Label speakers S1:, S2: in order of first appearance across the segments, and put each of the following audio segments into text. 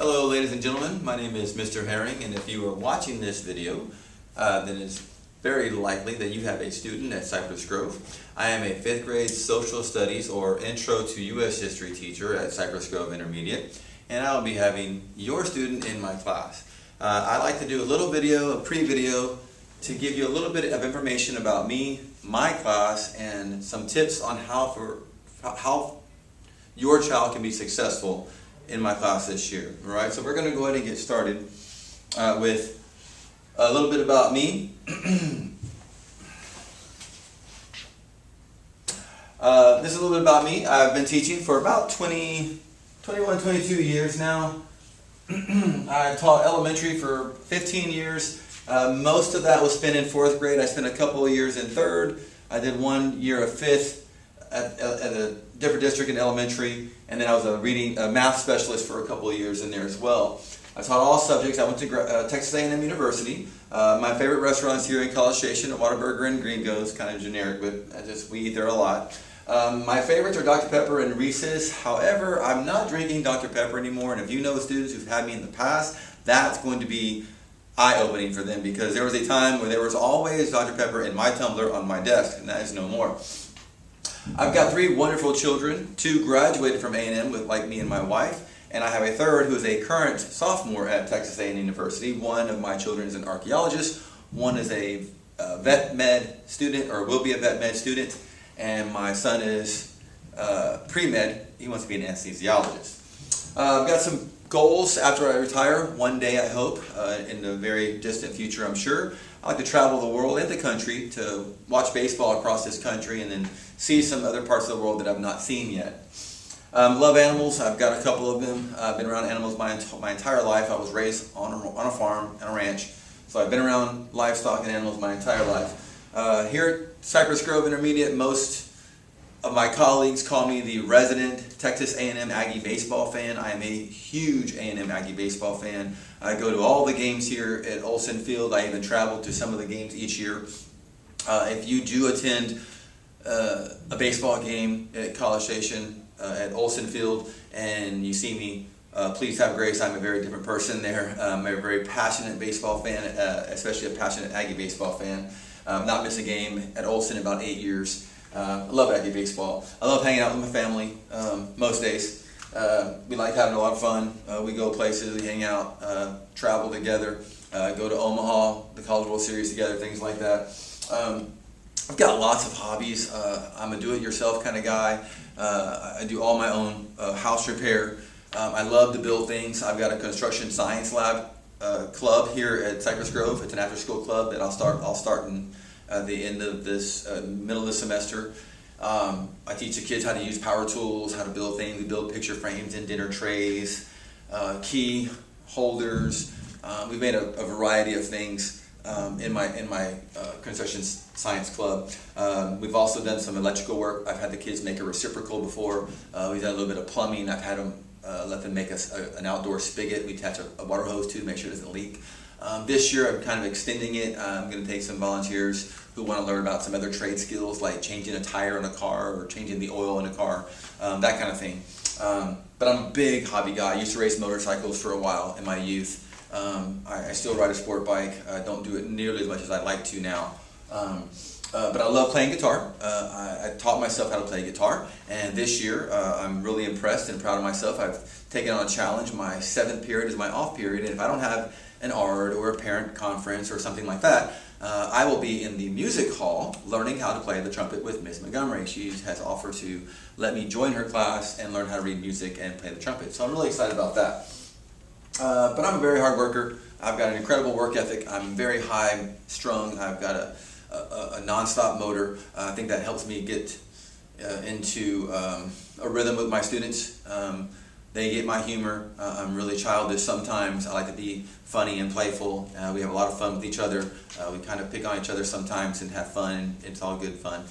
S1: Hello ladies and gentlemen, my name is Mr. Herring, and if you are watching this video, then it's very likely that you have a student at Cypress Grove. I am a 5th grade social studies or intro to U.S. history teacher at Cypress Grove Intermediate, and I will be having your student in my class. I like to do a little video, a pre-video, to give you a little bit of information about me, my class, and some tips on how your child can be successful in my class this year. All right, so we're going to go ahead and get started with a little bit about me. This is a little bit about me. I've been teaching for about 21, 22 years now. I taught elementary for 15 years. Most of that was spent in 4th grade. I spent a couple of years in 3rd. I did 1 year of 5th at a different district in elementary, and then I was a math specialist for a couple of years in there as well. I taught all subjects. I went to Texas A&M University. My favorite restaurants here in College Station are Whataburger and Gringo's, kind of generic, but we eat there a lot. My favorites are Dr. Pepper and Reese's. However, I'm not drinking Dr. Pepper anymore, and if you know students who've had me in the past, that's going to be eye-opening for them, because there was a time where there was always Dr. Pepper in my tumbler on my desk, and that is no more. I've got 3 wonderful children. 2 graduated from A&M like me and my wife, and I have a 3rd who is a current sophomore at Texas A&M University. One of my children is an archaeologist, one is a vet med student, or will be a vet med student, and my son is pre-med. He wants to be an anesthesiologist. I've got some goals after I retire, one day I hope, in the very distant future I'm sure. I like to travel the world and the country to watch baseball across this country and then see some other parts of the world that I've not seen yet. Love animals. I've got a couple of them. I've been around animals my entire life. I was raised on a farm and a ranch, so I've been around livestock and animals my entire life. Here at Cypress Grove Intermediate, most of my colleagues call me the resident Texas A&M Aggie baseball fan. I am a huge A&M Aggie baseball fan. I go to all the games here at Olson Field. I even travel to some of the games each year. If you do attend a baseball game at College Station at Olson Field and you see me, please have grace. I'm a very different person there. I'm a very passionate baseball fan, especially a passionate Aggie baseball fan. Not missed a game at Olson in about 8 years. I love Aggie baseball. I love hanging out with my family most days. We like having a lot of fun. We go places, we hang out, travel together, go to Omaha, the College World Series together, things like that. I've got lots of hobbies. I'm a do-it-yourself kind of guy. I do all my own house repair. I love to build things. I've got a construction science lab club here at Cypress Grove. It's an after-school club that I'll start in the end of this, middle of the semester. I teach the kids how to use power tools, how to build things. We build picture frames and dinner trays, key holders. We've made a variety of things in my construction science club. We've also done some electrical work. I've had the kids make a reciprocal before. We've done a little bit of plumbing. I've had them let them make an outdoor spigot. We attach a water hose to make sure it doesn't leak. This year I'm kind of extending it. I'm going to take some volunteers who want to learn about some other trade skills like changing a tire in a car or changing the oil in a car, that kind of thing. But I'm a big hobby guy. I used to race motorcycles for a while in my youth. I still ride a sport bike. I don't do it nearly as much as I'd like to now. But I love playing guitar. I taught myself how to play guitar, and this year I'm really impressed and proud of myself. I've taken on a challenge. My 7th period is my off period, and if I don't have an ARD or a parent conference or something like that, I will be in the music hall learning how to play the trumpet with Ms. Montgomery. She has offered to let me join her class and learn how to read music and play the trumpet. So I'm really excited about that. But I'm a very hard worker. I've got an incredible work ethic. I'm very high strung. I've got a non-stop motor. I think that helps me get into a rhythm with my students. They get my humor. I'm really childish sometimes. I like to be funny and playful. We have a lot of fun with each other. We kind of pick on each other sometimes and have fun, and it's all good fun.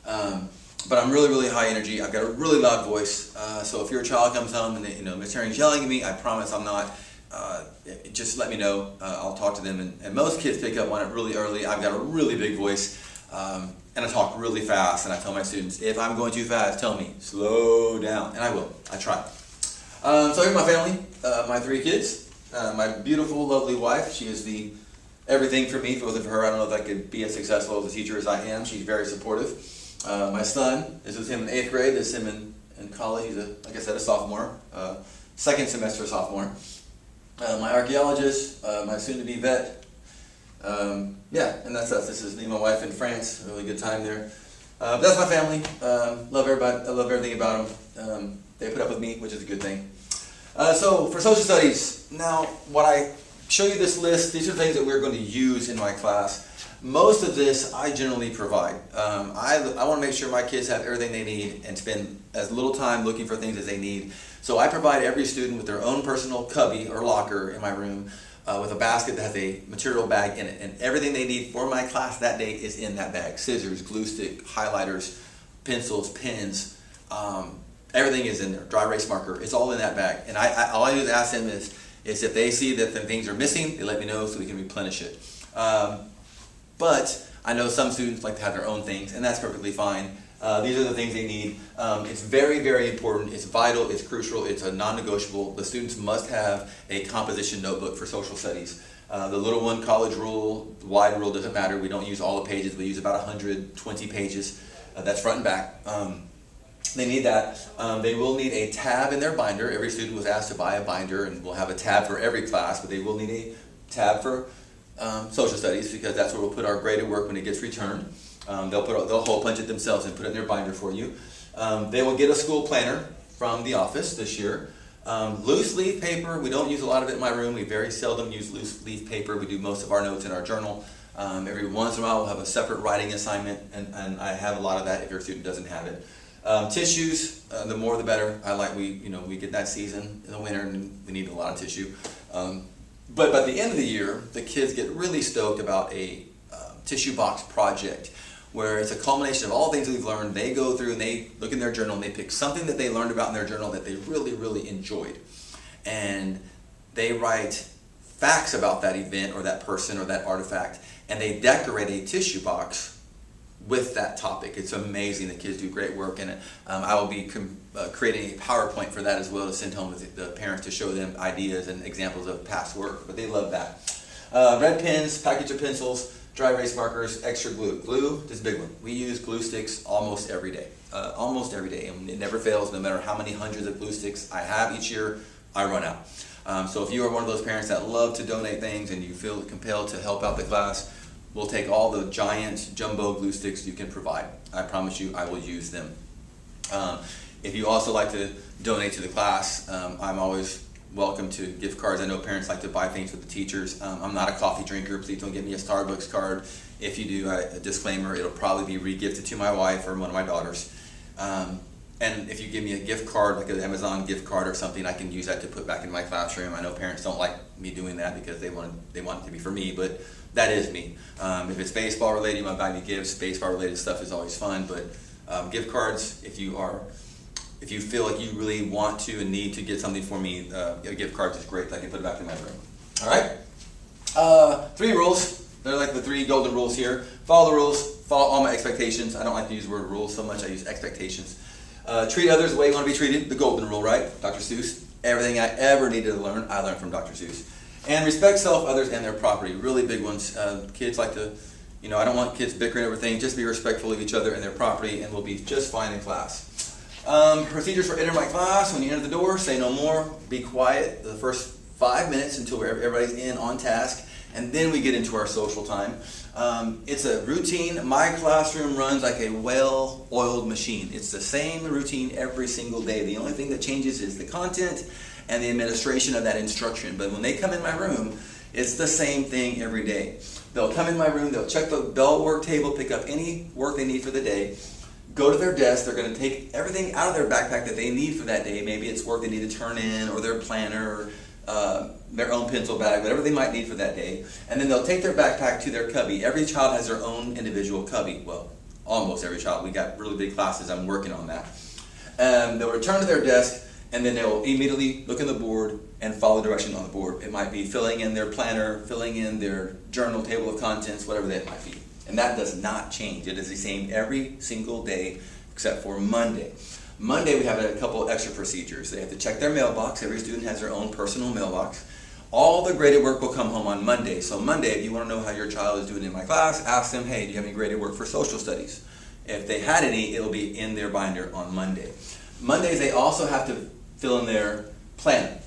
S1: But I'm really, really high energy. I've got a really loud voice. So if your child comes home and Miss Herring's yelling at me, I promise I'm not. Just let me know. I'll talk to them. And most kids pick up on it really early. I've got a really big voice. And I talk really fast. And I tell my students, if I'm going too fast, tell me, slow down. And I will. I try. So here's my family, my 3 kids, my beautiful, lovely wife. She is the everything for me. If it wasn't for her, I don't know if I could be as successful as a teacher as I am. She's very supportive. My son, this is him in 8th grade, this is him in college. He's, like I said, a sophomore, second semester sophomore. My archaeologist, my soon-to-be vet. Yeah, and that's us. This is me and my wife in France. A really good time there. That's my family. Love everybody. I love everything about them. They put up with me, which is a good thing. So for social studies, now what I show you this list, these are things that we're going to use in my class. Most of this I generally provide. I want to make sure my kids have everything they need and spend as little time looking for things as they need. So I provide every student with their own personal cubby or locker in my room with a basket that has a material bag in it. And everything they need for my class that day is in that bag. Scissors, glue stick, highlighters, pencils, pens, everything is in there. Dry erase marker, it's all in that bag. And all I do is ask them is if they see that the things are missing, they let me know so we can replenish it. But I know some students like to have their own things, and that's perfectly fine. These are the things they need. It's very, very important. It's vital. It's crucial. It's a non-negotiable. The students must have a composition notebook for social studies. The little one, college rule, the wide rule, doesn't matter. We don't use all the pages. We use about 120 pages. That's front and back. They need that. They will need a tab in their binder. Every student was asked to buy a binder, and we'll have a tab for every class, but they will need a tab for social studies because that's where we'll put our graded work when it gets returned. They'll hole punch it themselves and put it in their binder for you. They will get a school planner from the office this year. Loose leaf paper, we don't use a lot of it in my room. We very seldom use loose leaf paper. We do most of our notes in our journal. Every once in a while we'll have a separate writing assignment, and I have a lot of that if your student doesn't have it. Tissues, the more the better. We get that season in the winter and we need a lot of tissue. But by the end of the year, the kids get really stoked about a tissue box project where it's a culmination of all the things we've learned. They go through and they look in their journal and they pick something that they learned about in their journal that they really, really enjoyed. And they write facts about that event or that person or that artifact, and they decorate a tissue box with that topic. It's amazing. The kids do great work, and I will be creating a PowerPoint for that as well to send home with the parents to show them ideas and examples of past work, but they love that. Red pens, package of pencils, dry erase markers, extra glue. Glue, this is a big one. We use glue sticks almost every day, and it never fails. No matter how many hundreds of glue sticks I have each year, I run out. So if you are one of those parents that love to donate things and you feel compelled to help out the class, we'll take all the giant jumbo glue sticks you can provide. I promise you I will use them. If you also like to donate to the class, I'm always welcome to gift cards. I know parents like to buy things for the teachers. I'm not a coffee drinker. Please don't give me a Starbucks card. If you do, a disclaimer, it'll probably be re-gifted to my wife or one of my daughters. And if you give me a gift card, like an Amazon gift card or something, I can use that to put back in my classroom. I know parents don't like me doing that because they want it to be for me, but that is me. If it's baseball related, you want to buy me gifts. Baseball related stuff is always fun, but gift cards, if you feel like you really want to and need to get something for me, gift cards is great. I can put it back in my room. All right? 3 rules. They're like the 3 golden rules here. Follow the rules. Follow all my expectations. I don't like to use the word rules so much. I use expectations. Treat others the way you want to be treated. The golden rule, right? Dr. Seuss. Everything I ever needed to learn, I learned from Dr. Seuss. And respect self, others, and their property. Really big ones. Kids like to, I don't want kids bickering over things. Just be respectful of each other and their property, and we'll be just fine in class. Procedures for entering my class. When you enter the door, say no more. Be quiet the first 5 minutes until everybody's in on task, and then we get into our social time. It's a routine. My classroom runs like a well-oiled machine. It's the same routine every single day. The only thing that changes is the content and the administration of that instruction. But when they come in my room, it's the same thing every day. They'll come in my room, they'll check the bell work table, pick up any work they need for the day, go to their desk. They're going to take everything out of their backpack that they need for that day. Maybe it's work they need to turn in, or their planner, or their own pencil bag, whatever they might need for that day. And then they'll take their backpack to their cubby. Every child has their own individual cubby. Well, almost every child. We got really big classes. I'm working on that. They'll return to their desk, and then they'll immediately look at the board and follow direction on the board. It might be filling in their planner, filling in their journal, table of contents, whatever that might be. And that does not change. It is the same every single day except for Monday. Monday we have a couple extra procedures. They have to check their mailbox. Every student has their own personal mailbox. All the graded work will come home on Monday. So Monday, if you want to know how your child is doing in my class, ask them, hey, do you have any graded work for social studies? If they had any, it'll be in their binder on Monday. Mondays, they also have to fill in their plan.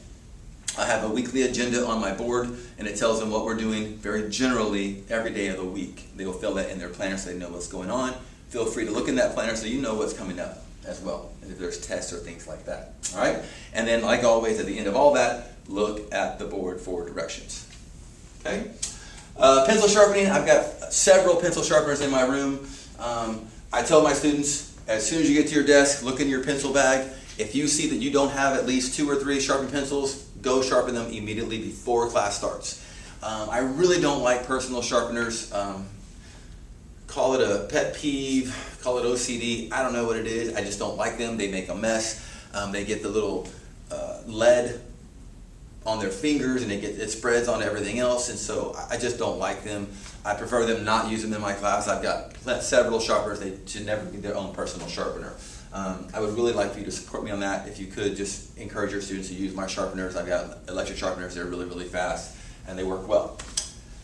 S1: I have a weekly agenda on my board, and it tells them what we're doing very generally every day of the week. They will fill that in their planner so they know what's going on. Feel free to look in that planner so you know what's coming up as well, and if there's tests or things like that. All right? And then, like always, at the end of all that, look at the board for directions. Okay? Pencil sharpening, I've got several pencil sharpeners in my room. I tell my students, as soon as you get to your desk, look in your pencil bag. If you see that you don't have at least 2 or 3 sharpened pencils, go sharpen them immediately before class starts. I really don't like personal sharpeners. Call it a pet peeve, call it OCD, I don't know what it is, I just don't like them. They make a mess. They get the little lead on their fingers, and it spreads on everything else, and so I just don't like them. I prefer them not use them in my class. I've got several sharpeners. They should never be their own personal sharpener. I would really like for you to support me on that. If you could, just encourage your students to use my sharpeners. I've got electric sharpeners. They're really, really fast, and they work well.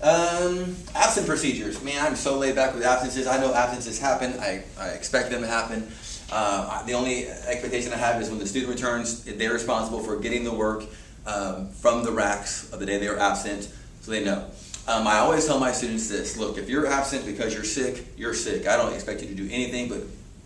S1: Absent procedures. Man, I'm so laid back with absences. I know absences happen. I expect them to happen. The only expectation I have is when the student returns, they're responsible for getting the work from the racks of the day they were absent, so they know. I always tell my students this: look, if you're absent because you're sick, you're sick. I don't expect you to do anything but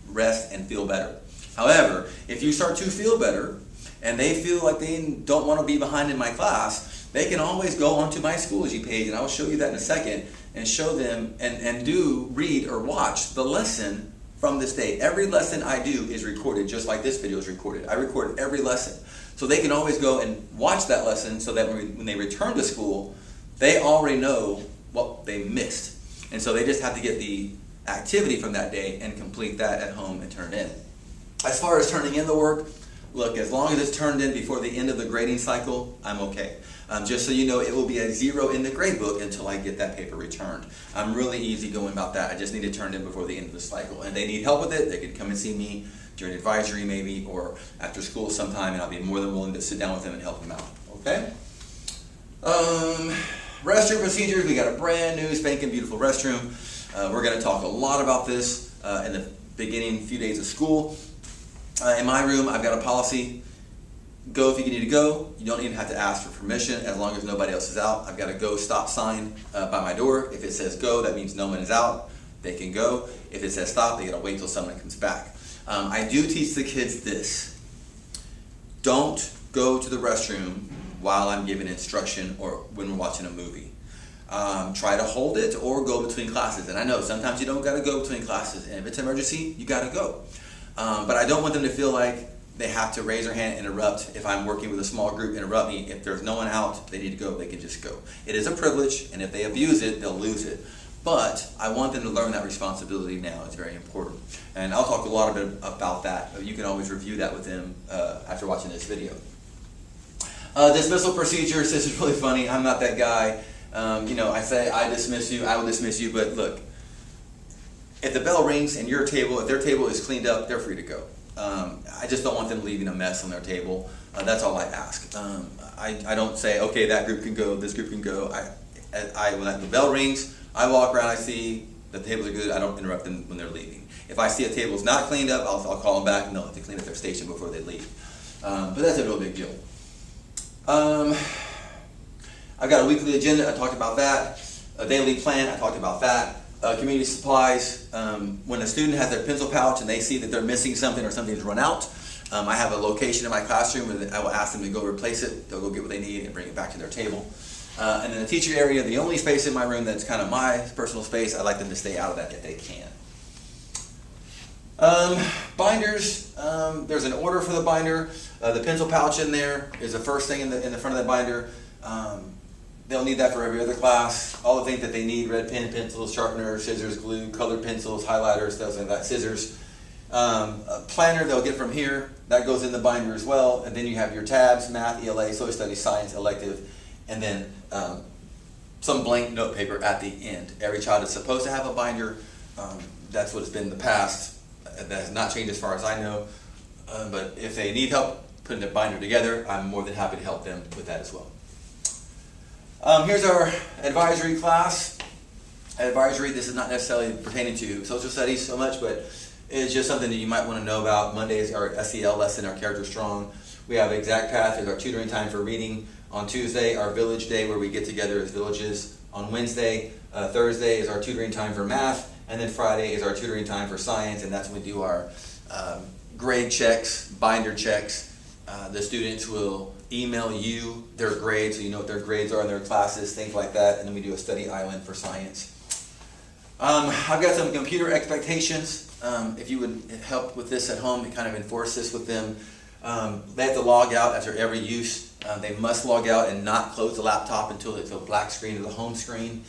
S1: rest and feel better. However, if you start to feel better and they feel like they don't want to be behind in my class, they can always go onto my Schoology page, and I'll show you that in a second, and show them and read or watch the lesson from this day. Every lesson I do is recorded, just like this video is recorded. I record every lesson. So they can always go and watch that lesson so that when they return to school, they already know what they missed. And so they just have to get the activity from that day and complete that at home and turn it in. As far as turning in the work, look, as long as it's turned in before the end of the grading cycle, I'm okay. Just so you know, it will be a 0 in the grade book until I get that paper returned. I'm really easy going about that. I just need it turned in before the end of the cycle. And if they need help with it, they can come and see me during advisory maybe, or after school sometime, and I'll be more than willing to sit down with them and help them out. Okay? Restroom procedures. We got a brand new spanking beautiful restroom. We're going to talk a lot about this in the beginning few days of school. In my room, I've got a policy: go if you need to go. You don't even have to ask for permission as long as nobody else is out. I've got a go stop sign by my door. If it says go, that means no one is out. They can go. If it says stop, they got to wait till someone comes back. I do teach the kids this: don't go to the restroom while I'm giving instruction or when we're watching a movie. Try to hold it or go between classes. And I know sometimes you don't got to go between classes, and if it's an emergency, you got to go. But I don't want them to feel like they have to raise their hand and interrupt. If I'm working with a small group, interrupt me. If there's no one out, they need to go, they can just go. It is a privilege, and if they abuse it, they'll lose it. But I want them to learn that responsibility now. It's very important. And I'll talk a lot about that. You can always review that with them after watching this video. Dismissal procedures. This is really funny. I'm not that guy. I say I dismiss you, I will dismiss you, but look, if the bell rings and if their table is cleaned up, they're free to go. I just don't want them leaving a mess on their table. That's all I ask. I don't say, okay, that group can go, this group can go. When the bell rings, I walk around, I see the tables are good, I don't interrupt them when they're leaving. If I see a table's not cleaned up, I'll call them back and they'll have to clean up their station before they leave. But that's a real big deal. I've got a weekly agenda, I talked about that. A daily plan, I talked about that. Community supplies, when a student has their pencil pouch and they see that they're missing something or something's run out, I have a location in my classroom where I will ask them to go replace it. They'll go get what they need and bring it back to their table. And in the teacher area, the only space in my room that's kind of my personal space, I like them to stay out of that if they can. Binders, there's an order for the binder. The pencil pouch in there is the first thing in the front of that binder. They'll need that for every other class. All the things that they need: red pen, pencils, sharpeners, scissors, glue, colored pencils, highlighters, things like that, scissors. A planner they'll get from here. That goes in the binder as well. And then you have your tabs: math, ELA, social studies, science, elective, and then some blank note paper at the end. Every child is supposed to have a binder. That's what it's been in the past. That has not changed as far as I know. But if they need help putting their binder together, I'm more than happy to help them with that as well. Here's our advisory class. Advisory, this is not necessarily pertaining to social studies so much, but it's just something that you might want to know about. Monday is our SEL lesson, our Character Strong. We have Exact Path is our tutoring time for reading. On Tuesday, our Village Day, where we get together as villages. On Wednesday, Thursday is our tutoring time for math, and then Friday is our tutoring time for science, and that's when we do our grade checks, binder checks. The students will email you their grades, so you know what their grades are in their classes, things like that, and then we do a study island for science. I've got some computer expectations. If you would help with this at home and kind of enforce this with them, they have to log out after every use. They must log out and not close the laptop until it's a black screen or the home screen.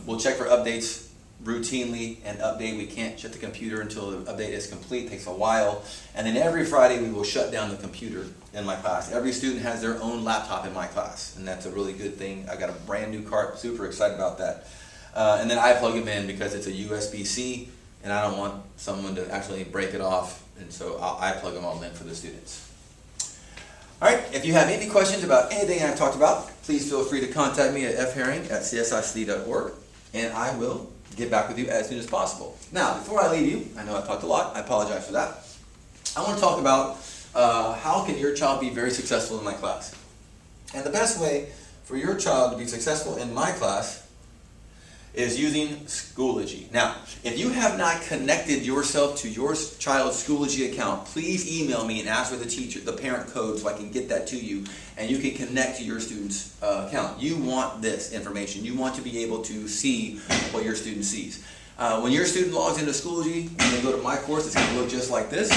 S1: We'll check for updates routinely and update. We can't shut the computer until the update is complete. It takes a while. And then every Friday we will shut down the computer in my class. Every student has their own laptop in my class, and that's a really good thing. I got a brand new cart, super excited about that. And then I plug them in because it's a USB-C, and I don't want someone to actually break it off, and so I plug them all in for the students. Alright, if you have any questions about anything I've talked about, please feel free to contact me at fherring@csicd.org, and I will get back with you as soon as possible. Now, before I leave you, I know I've talked a lot, I apologize for that. I want to talk about how can your child be very successful in my class. And the best way for your child to be successful in my class is using Schoology. Now, if you have not connected yourself to your child's Schoology account, please email me and ask for the parent code so I can get that to you, and you can connect to your student's account. You want this information. You want to be able to see what your student sees. When your student logs into Schoology, when they go to my course, it's going to look just like this.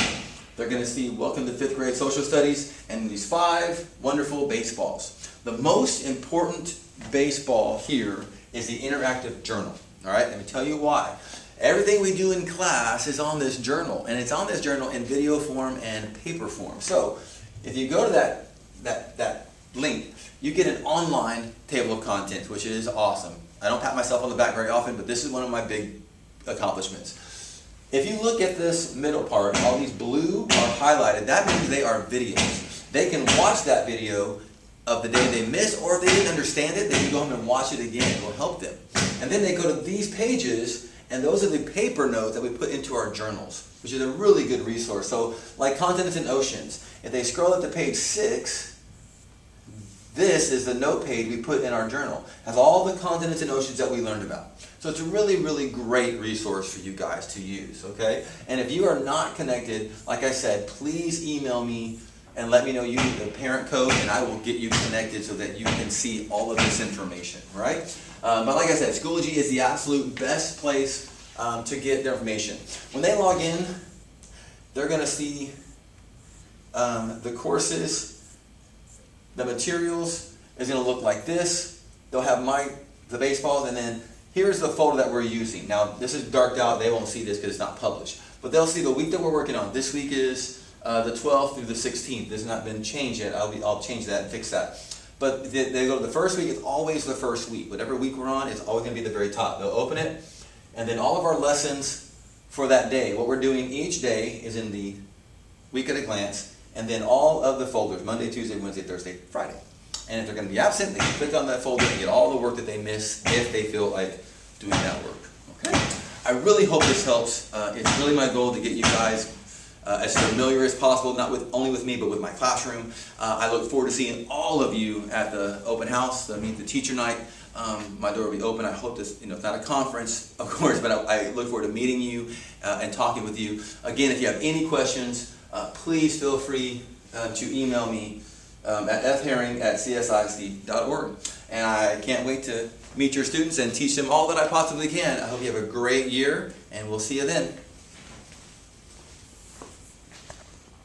S1: They're going to see Welcome to 5th Grade Social Studies and these 5 wonderful baseballs. The most important baseball here is the interactive journal. All right, let me tell you why. Everything we do in class is on this journal, and it's on this journal in video form and paper form. So if you go to that link, you get an online table of contents, which is awesome. I don't pat myself on the back very often, but this is one of my big accomplishments. If you look at this middle part, all these blue are highlighted. That means they are videos. They can watch that video of the day they missed, or if they didn't understand it, they can go home and watch it again. It will help them. And then they go to these pages, and those are the paper notes that we put into our journals, which is a really good resource. So, like Continents and Oceans, if they scroll up to page 6, this is the note page we put in our journal. It has all the continents and oceans that we learned about. So it's a really, really great resource for you guys to use, okay? And if you are not connected, like I said, please email me and let me know you need the parent code, and I will get you connected so that you can see all of this information, right? But like I said, Schoology is the absolute best place to get their information. When they log in, they're going to see the courses, the materials is going to look like this. They'll have the baseballs, and then here's the folder that we're using. Now, this is darked out. They won't see this because it's not published. But they'll see the week that we're working on. This week is the 12th through the 16th. This has not been changed yet. I'll change that and fix that. But they go to the first week. It's always the first week. Whatever week we're on, it's always going to be at the very top. They'll open it, and then all of our lessons for that day, what we're doing each day is in the week at a glance, and then all of the folders, Monday, Tuesday, Wednesday, Thursday, Friday. And if they're going to be absent, they can click on that folder and get all the work that they missed if they feel like doing that work. Okay? I really hope this helps. It's really my goal to get you guys as familiar as possible, not only with me, but with my classroom. I look forward to seeing all of you at the open house, the teacher night. My door will be open. I hope this, it's not a conference, of course, but I look forward to meeting you and talking with you. Again, if you have any questions, please feel free to email me at fherring@csicd.org. And I can't wait to meet your students and teach them all that I possibly can. I hope you have a great year, and we'll see you then.